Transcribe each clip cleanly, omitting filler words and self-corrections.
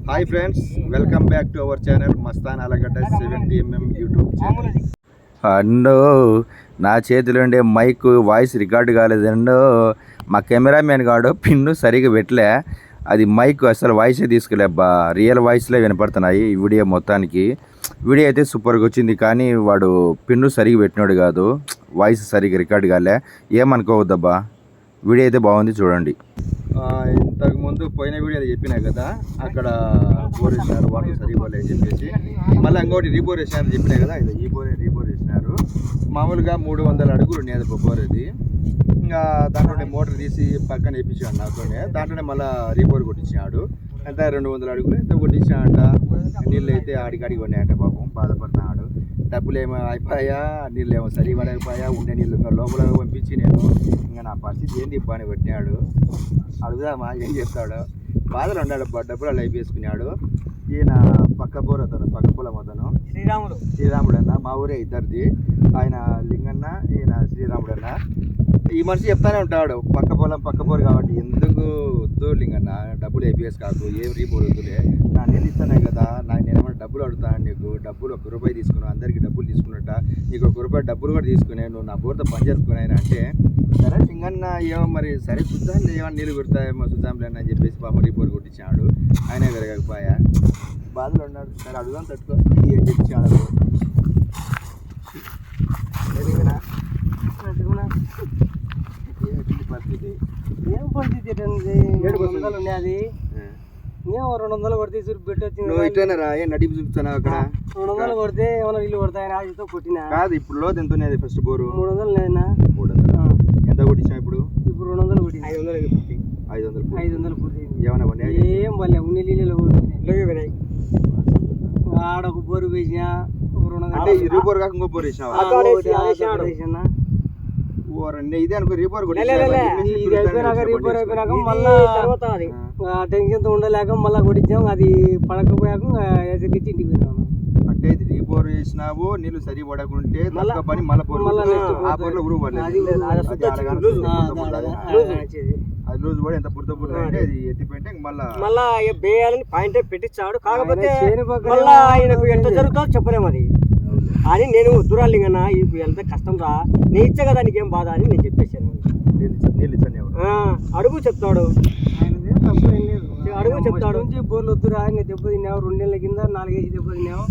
Hi friends, welcome back to our channel Mastan Allagadda 70mm YouTube channel. అండో నా చేతిలో ఉండే మైక్ వాయిస్ రికార్డు కాలేదండో. మా కెమెరామెన్ గాడు పిన్ను సరిగా పెట్టలే, అది మైక్ అసలు వాయిసే తీసుకోలేబ్బా. రియల్ వాయిస్లే వినపడుతున్నాయి ఈ వీడియో మొత్తానికి. వీడియో అయితే సూపర్గా వచ్చింది, కానీ వాడు పిన్ను సరిగా పెట్టినాడు కాదు, వాయిస్ సరిగా రికార్డు కాలే. ఏమనుకోవద్దబ్బా, వీడియో అయితే బాగుంది చూడండి. ఇంతకుముందు పోయిన వీడియోలో చెప్పినా కదా, అక్కడ బోర్ వేసినారు, వాటర్ సరిపోలే అని చెప్పేసి మళ్ళీ ఇంకోటి రీబోర్ వేసినారు చెప్పినా కదా. ఇది ఈ బోరే రీబోర్ వేసినారు. మామూలుగా 300 అడుగులు ఉండేది బోర్ అది. ఇంకా దాంట్లోనే మోటార్ తీసి పక్కన వేయించాడు నాతోనే. దాంట్లోనే మళ్ళీ రీబోర్ కొట్టించాడు. అంతా 200 అడుగులు ఎంత కొట్టించాడంట. నీళ్ళు అయితే ఆడికాడికి ఉన్నాయంట. పాపం బాధపడుతున్నాడు. డబ్బులు ఏమో అయిపోయా, నీళ్ళు ఏమో సరి పడకపోయా, ఉండే నీళ్ళు ఇంకా లోపల పంపించి నేను ఇంకా నా పరిస్థితి ఏంది ఇబ్బంది పెట్టినాడు. అడుగుదామా ఏం చెప్తాడు. బాధలు ఉన్నాడు. డబ్బులు అలా అయిపోసుకున్నాడు. ఈయన పక్క బోర్ అతను, పక్క పొలం అతను శ్రీరాముడు అన్న, మా ఊరే ఇద్దరిది. ఆయన లింగన్న, ఈయన శ్రీరాముడు అన్న. ఈ మనిషి చెప్తానే ఉంటాడు, పక్క పొలం పక్క బోర్ కాబట్టి ఎందుకు వద్దు లింగన్న, డబ్బులు అయిపోయేసి కాకు, ఏం రీబోర్ వద్దులే, నా నీళ్ళు ఇస్తానే కదా, నేనేమన్నా డబ్బులు అడుగుతాను నీకు, డబ్బులు 1 రూపాయి తీసుకున్నావు, అందరికీ డబ్బులు తీసుకున్నట్ట నీకు 1 రూపాయి డబ్బులు కూడా తీసుకునే, నువ్వు నా బోర్తో పని చేసుకున్నాయని అంటే, సరే లింగన్న ఏమో మరి సరే చూద్దాం, ఏమన్నా నీళ్ళు పెడతాయేమో చూద్దాంలేని అని చెప్పేసి పాప రీబోర్ కొట్టించాడు. ఆయనే పెరగకపోయా, బాధలు ఉన్నాడు. సరే అడుగుదాం, తట్టుకో ఏం చెప్పించాడు. పరిస్థితి ఏం పరిస్థితి అది ఏమో 200 కొడితే చూపి పెట్టొచ్చు. నువ్వు ఇట్లనేరా నడిపి చూపుతాను అక్కడ. 200 కొడితే ఏమైనా నీళ్ళు కొడతాయని ఆశతో కొట్టినా కాదు. ఇప్పుడు లోతు ఎంత ఉన్నది ఫస్ట్ బోరు? 300 లేనా? 300. ఎంత కొట్టించావు ఇప్పుడు? ఇప్పుడు 200 కొట్టి 500 పూర్తి. ఏమన్నా పని ఏం పర్లే, ఉన్న నీళ్ళు పోయినాయి. ఆడ ఒక బోరు వేసినా, 200 అంటే ఈ రీబోర్ కాక ఇంకో బోర్ వేసినావా? ఇదే అనుకో రీబోర్ రీబోర్ అయిపోయినాక మళ్ళా టెన్షన్ తో ఉండలేక మళ్ళా కొట్టించాం. అది పడకపోయాక ఎసరికి ఇంటికి పోయినాము. అంటే ఇది రీబోర్ వేసినావు, నీళ్ళు సరి పడకుంటే పని మళ్ళీ అది లూజ్ పడి ఎంత పుర్త పుర్త అంటే అది ఎత్తిపోయింటే మళ్ళా వేయాలని పాయింట్ పెట్టించాడు. కాకపోతే మళ్ళా ఆయనకు ఎంత జరుగుతుందో చెప్పలేము అది అని నేను దూరాలింగన్నా ఇప్పుడు వెళ్తే కష్టం రా, నీ ఇచ్చే కదా నీకేం బాధ అని నేను చెప్పేశాను. అడుగు చెప్తాడు, అడుగు చెప్తాడు. బోర్లు వద్దురా, ఇంకా దెబ్బతిన్నావు, 2 నెలల కింద 4 కేజీ దెబ్బతిన్నావు,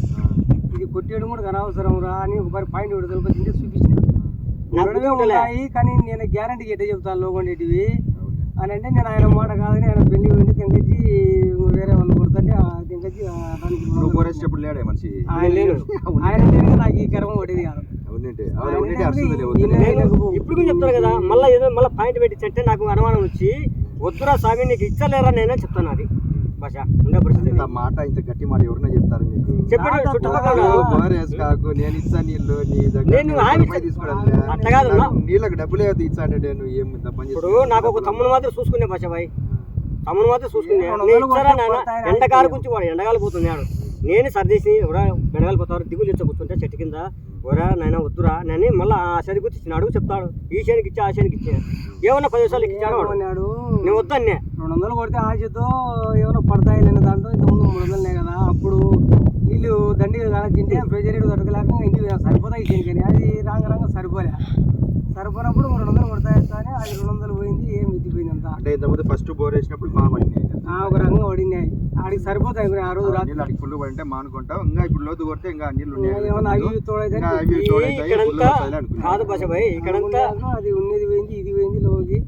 ఇది కొట్టేయడం కూడా అనవసరం రా అని ఒకసారి పాయింట్ విడుదల చూపించాను. ఉన్నాయి కానీ నేను గ్యారంటీ ఎట్టే చెప్తాను లోగొండేటివి అని అంటే, నేను ఆయన మాట కాదని ఆయన పెళ్లి పోయింది తెంకొచ్చి వేరే వాళ్ళు కొడుతుంటే తెంకొచ్చి ఆయన నాకు ఈ కర్మ పడేది కాదు. ఇప్పుడు చెప్తాను కదా, మళ్ళీ ఏదో మళ్ళీ పాయింట్ పెట్టించంటే నాకు అనుమానం వచ్చి, వద్దురా స్వామి నీకు ఇచ్చలేరా నేనే చెప్తాను. అది భాష ఉండే పరిస్థితి. మాట ఇంత గట్టి మాట ఎవరన్నా చెప్తారు నీకు? చెప్పాడు చుట్టుపక్కల నేను ఇచ్చా నీళ్ళు, నీ దగ్గర నీళ్ళకి డబ్బులే ఇచ్చాడు. నేను ఏం పని ఇప్పుడు నాకు ఒక తమ్ముడు మాత్రం చూసుకునే భాష బాయ్, తమ్ముడు మాత్రం చూసుకునే. ఎండకాల గురించి వాడు ఎండగాలి పోతున్నాడు, నేను సర్దేసి ఎవరా బెడగాలి పోతారు, దిగులు ఇచ్చా కూర్చుంటే చెట్టు కింద, ఎవరా నాయన వద్దురా నేను మళ్ళీ ఆ శనికి వచ్చి అడుగు చెప్తాడు. ఈ శనికి ఇచ్చా, ఆ శనికి ఇచ్చా, ఏమన్నా 10 నిమిషాలు ఇచ్చాడు అన్నాడు. నేను వద్దన్నే 200 కొడితే ఆశతో ఏమైనా పడతాయి లేని దాంట్లో ఇంతకుముందు 300 కదా. అప్పుడు వీళ్ళు దండిగా కాల్చింటే ప్రెజర్ దొరకలేక ఇంటికి సరిపోతాయి శనికని, అది రాంగ సరిపోయినప్పుడు 200 కొడతాయి కానీ అది 200 పోయింది, ఏం ఎత్తిపోయింది అంతా. అంటే ఇంతకుముందు ఫస్ట్ బోర్ వేసినప్పుడు ఒక రకంగా పడినాయి, ఆడికి సరిపోతాయి. ఆ రోజు రాత్రి ఫుల్ పడితే మానుకుంటాం. ఇంకా ఇప్పుడు లోతు కొడితే ఇంకా నీళ్ళు కాదు భాష భాయ్, ఇక్కడంతా అది ఉన్నది పోయింది, ఇది పోయింది లోకి.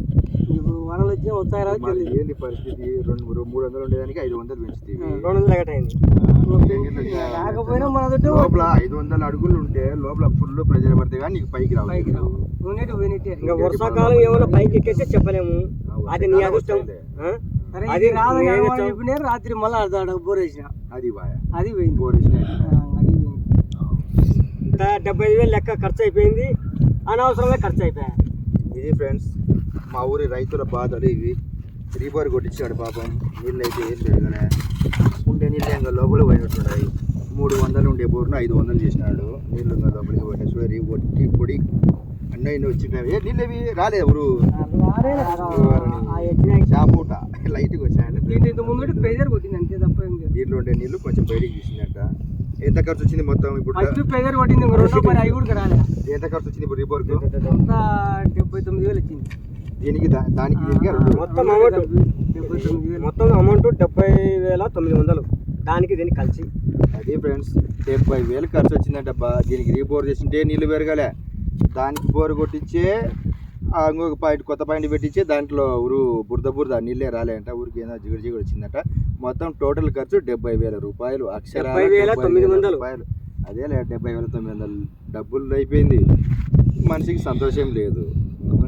ఇప్పుడు వనలు వచ్చి వస్తాయి రాదు. ఏంది పరిస్థితి? 300 ఉండేదానికి 500 పెంచుతుంది, 200 ఎగటైంది. రాకపోయినా మన లోపల 500 అడుగులు ఉంటే లోపల ఫుల్ ప్రెజర్ పడితే కానీ నీకు పైకి రావు. ఇంకా వర్షాకాలం ఏమైనా పైకి ఎక్కేస్తే చెప్పలేము, అది నీ అదృష్టం. అది రాదని రాత్రి మళ్ళీ బోర్ వేసిన, అది పోయింది. బోర్ వేసిన 75,000 లెక్క ఖర్చు అయిపోయింది, అనవసరంగా ఖర్చు అయిపోయా. ఇది ఫ్రెండ్స్ మా ఊరి రైతుల బాధలు ఇవి. రీబోర్ కొట్టించాడు పాపం, నీళ్ళు అయితే ఏం పెరగలే, ఉండే నీళ్ళు ఇంకా లోపల పోయినట్టున్నాయి. 300 ఉండే బోర్ను 500 చేసినాడు. నీళ్ళు ఇంకా లోపలికి పోయినా చూడరి ఒట్టి పొడి అన్నీ వచ్చినాయి. నీళ్ళు ఏవి రాలేదు ఎవరు షాపూట లైట్గా వచ్చాయండి. దీంట్లో ఇంత ముందు ప్రెజర్ కొట్టింది అంతే తప్ప ఏం లేదు. ట్యాంక్లో ఉండే నీళ్ళు కొంచెం బయటికి తీసిందంట. ఎంత ఖర్చు వచ్చింది మొత్తం ఇప్పుడు? ప్రెజర్ పట్టింది, అవి కూడా రాలే. ఎంత ఖర్చు వచ్చింది ఇప్పుడు రిపోర్ట్కు? 79,000 వచ్చింది దీనికి దానికి మొత్తం అమౌంట్ 70,900 దానికి దీనికి కలిసి. అదే ఫ్రెండ్స్ 70,000 ఖర్చు వచ్చిందంటబ్బా. దీనికి రీబోర్ చేసింటే నీళ్ళు పెరగాలే, దానికి బోర్ కొట్టించే ఇంకొక పాయింట్ కొత్త పాయింట్ పెట్టించి దాంట్లో బురద నీళ్ళే రాలేంట, ఊరికి ఏదో జిగుడు వచ్చిందట. మొత్తం టోటల్ ఖర్చు 70,000 రూపాయలు, అక్షరాలు 70,900 రూపాయలు. అదేలే 70,900 డబ్బులు అయిపోయింది. మనిషికి సంతోషం లేదు.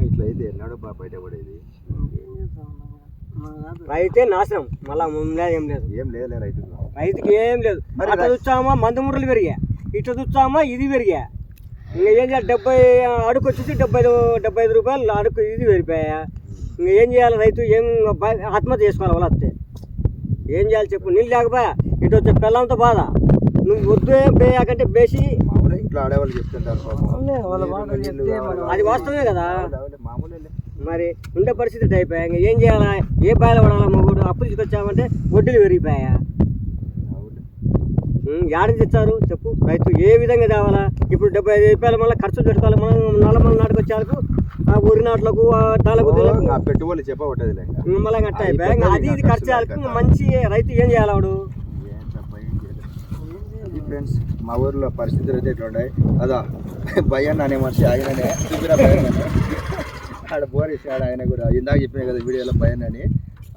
ఇట్లా అయితే ఎన్నాడు బయటపడేది. రైతే నాశనం, మళ్ళా ఏం లేదు రైతుకి ఏం లేదు. అట్లా చూస్తామా మందు ముర్రలు పెరిగా, ఇట్లా చూస్తామా ఇది పెరిగా. ఇంకా ఏం చేయాలి? 70 అడుగు వచ్చేసి 75 రూపాయలు అడుగు ఇది పెరిగిపోయా. ఇంకా ఏం చేయాలి? రైతు ఏం ఆత్మహత్య చేసుకోవాలి వాళ్ళు వస్తే. ఏం చేయాలి చెప్పు? నీళ్ళు లేకపోయా ఇటు వచ్చే పిల్లలతో బాధ. నువ్వు వద్దు ఏం పేయాకంటే బేసి ఇట్లా ఆడేవాళ్ళు చెప్తుంటారు, అది వాస్తవమే కదా. మరి ఉండే పరిస్థితి అయిపోయా. ఇంకా ఏం చేయాలా? ఏ బాయిలు పడాలా? మొగుడు అప్పు తీసుకొచ్చామంటే వడ్డీలు పెరిగిపోయా. యాడ తెచ్చారు చెప్పు? రైతు ఏ విధంగా తేవాలా? ఇప్పుడు 75 రూపాయలు మళ్ళీ ఖర్చు పెట్టుకోవాలి. మనం నల్లమల్ల నాటుకు వచ్చేందుకు ఊరి నాట్లకు పెట్టుబడులు చెప్పబట్టది మళ్ళీ అట్ట అయిపోయా. అది ఇది ఖర్చు మంచి రైతు ఏం చేయాలి? వాడు ఫ్రెండ్స్ మా ఊర్లో పరిస్థితులు అయితే ఇట్లా ఉన్నాయి. అదా భయన్న అనే మనిషి ఆయననే చూపిన భయన్న ఆడ బోర్ ఇచ్చాడు. ఆయన కూడా ఇందాక చెప్పిన కదా వీడియోలో భయన్ అని,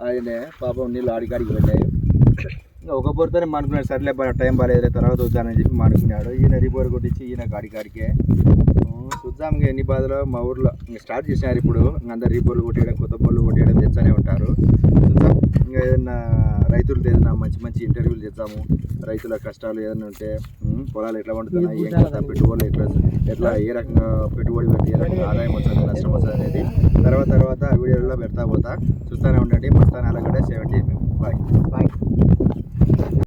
ఆయనే పాపం నీళ్ళు ఆడికాడికి వెళ్ళాయి. ఒక బోర్తోనే మానుకున్నాడు. సర్లే టైం బాగాలేదు తర్వాత వద్దానని చెప్పి మానుకున్నాడు. ఈయన రిపోర్ కొట్టించి ఈయన కాడికాడికే చూద్దాం. ఇంకా ఎన్ని బాధలు మా ఊర్లో ఇంకా స్టార్ట్ చేసినారు. ఇప్పుడు అందరు రీబోర్లు కొట్టేయడం, కొత్త బోర్లు కొట్టేయడం తెచ్చానే ఉంటారు. చూద్దాం. ఇంకా ఏదైనా రైతులతో ఏదైనా మంచి ఇంటర్వ్యూలు చేద్దాము. రైతుల కష్టాలు ఏదైనా ఉంటే, పొలాలు ఎట్లా పండుతున్నాయి, ఏం కదా పెట్టుబడులు ఎట్లా ఏ రకంగా పెట్టుబడి పెట్టి ఏ రకంగా ఆదాయం వస్తుంది, నష్టం వస్తుంది అనేది తర్వాత వీడియోలో పెడతా పోతా. చూస్తూనే ఉండండి. మస్తాన్ ఆలగడ్డ 70 బాయ్.